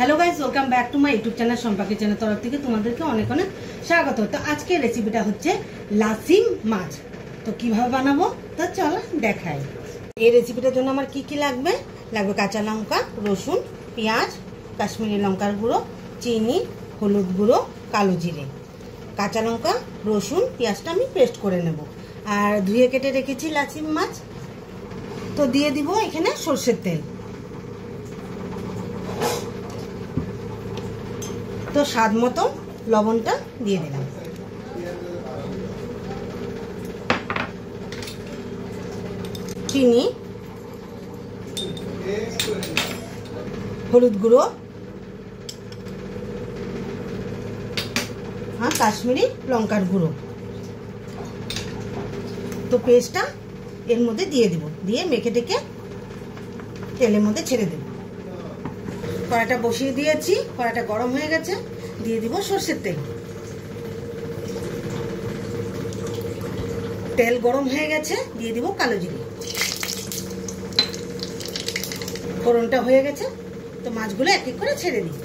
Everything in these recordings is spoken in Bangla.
Hello guys, welcome back to my YouTube channel सम्पाकी चैनल तरफ থেকে তোমাদেরকে অনেক অনেক স্বাগত। তো আজকে রেসিপিটা হচ্ছে লাসিম মাছ। তো কিভাবে বানাবো তো চলো দেখাই। এই রেসিপিটার জন্য আমার কি কি লাগবে কাঁচা লঙ্কা, রসুন, পেঁয়াজ, কাশ্মীরি লঙ্কার গুঁড়ো, চিনি, হলুদ গুঁড়ো, কালো জিরে। কাঁচা লঙ্কা, রসুন, পেঁয়াজটা আমি পেস্ট করে নেব। আর ধুয়ে কেটে রেখেছি লাসিম মাছ। তো দিয়ে দিব এখানে সরষের তেল। তো স্বাদ মতো লবণটা দিয়ে দিলাম। চিনি, হলুদ গুঁড়ো আর কাশ্মীরি লঙ্কার গুঁড়ো। তো পেস্টটা এর মধ্যে দিয়ে দিব, দিয়ে মেখে টেকে তেলের মধ্যে ছেড়ে দেব। কড়াইটা বসিয়ে দিয়েছি, কড়াইটা গরম হয়ে গেছে, দিয়ে দিব সরষের তেল। তেল গরম হয়ে গেছে, দিয়ে দিব কালো জিরে। ফোড়নটা হয়ে গেছে, তো মাছগুলো এক এক করে ছেড়ে দিই।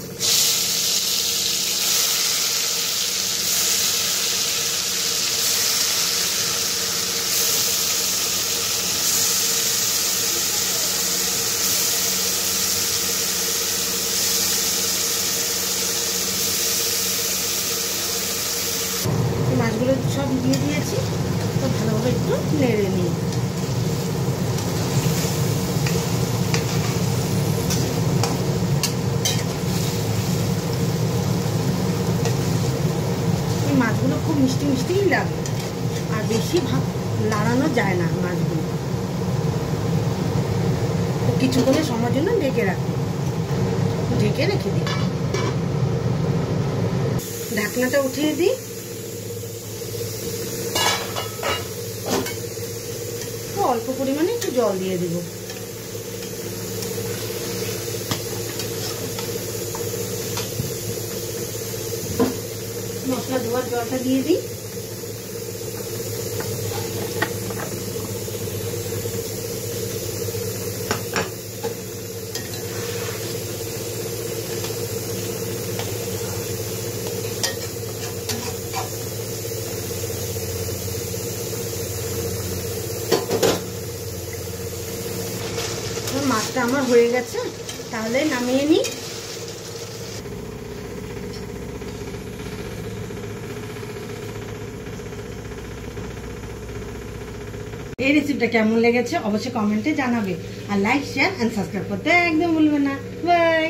মাছগুলো সব দিয়ে দিয়েছি, তো ভালোভাবে একটু নেড়ে নিই। এই মাছগুলো খুব মিষ্টি মিষ্টিই লাগে, আর বেশি লাড়ানো যায় না মাছগুলো। কিছুক্ষণের সময়ের জন্য ঢেকে রাখি, ঢেকে রেখে দিই। ঢাকনাটা উঠিয়ে দিই। অল্প পরিমাণে একটু জল দিয়ে দেব। মশলা ধোয়ার জলটা দিয়ে দিই। মাছটা আমার হয়ে গেছে, তাহলে নামিয়ে নিই। এই রেসিপিটা কেমন লেগেছে অবশ্যই কমেন্টে জানাবে, আর লাইক, শেয়ার এন্ড সাবস্ক্রাইব করতে একদম ভুলবে না। বাই।